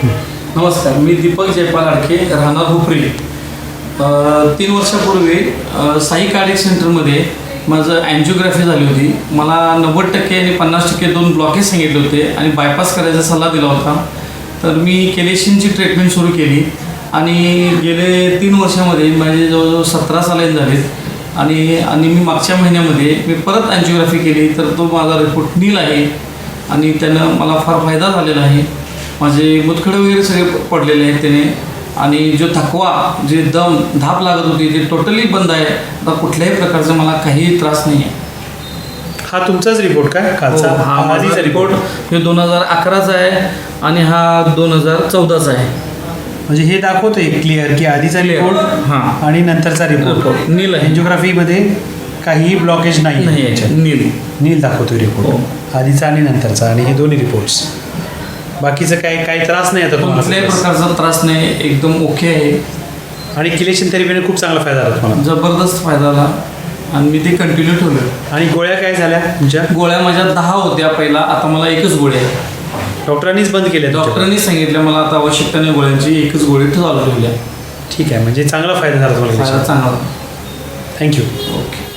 नमस्कार, मी दीपक जयपाल आडके, राहणार हुपरी. 3 वर्षापूर्वी साई कार्डिक सेंटरमध्ये माझं अँजिओग्राफी झाली होती. मला 90% आणि 50% 2 ब्लॉकेज सांगितले होते आणि बायपास करायचा सल्ला दिला होता. तर मी केलेशिनची ट्रीटमेंट सुरू केली आणि गेले 3 वर्षामध्ये माझे जवळजवळ 17 सालाईन झालेत आणि मी मागच्या महिन्यामध्ये मी परत अँजिओग्राफी केली. तर तो माझा रिपोर्ट नील आहे आणि त्यानं मला फार फायदा झालेला आहे. माझे मुतखडे वगैरे सगळे पडलेले आहेत त्याने आणि जो थकवा, जे धाप लागत होती ते टोटली बंद आहे. आता कुठल्याही प्रकारचा मला काही त्रास नाही आहे. हा तुमचाच रिपोर्ट काय कालचा? हा माझा रिपोर्ट हे 2011चा आहे आणि हा 2014चा आहे. म्हणजे हे दाखवतोय क्लिअर की आधीचा रिपोर्ट हां आणि नंतरचा रिपोर्ट नील आहे. एंजिओग्राफीमध्ये काहीही ब्लॉकेज नाही नाही याच्यात नील दाखवतोय रिपोर्ट आधीचा आणि नंतरचा, आणि हे दोन्ही रिपोर्ट्स. बाकीचं काही त्रास नाही आता तुम्हाला? कुठल्याही प्रकारचा त्रास नाही, एकदम ओके आहे. आणि किलेशन थेरपीने खूप चांगला फायदा झाला तुम्हाला? जबरदस्त फायदा झाला आणि मी ते कंटिन्यू ठेवलं. आणि गोळ्या काय झाल्या तुमच्या? गोळ्या माझ्या 10 होत्या पहिला, आता मला एकच गोळी आहे. डॉक्टरांनीच बंद केल्या? डॉक्टरांनी सांगितलं मला आता आवश्यकता नाही गोळ्यांची, एकच गोळी चालू ठेवल्या. ठीक आहे, म्हणजे चांगला फायदा झाला तुम्हाला? चांगला. थँक्यू. ओके.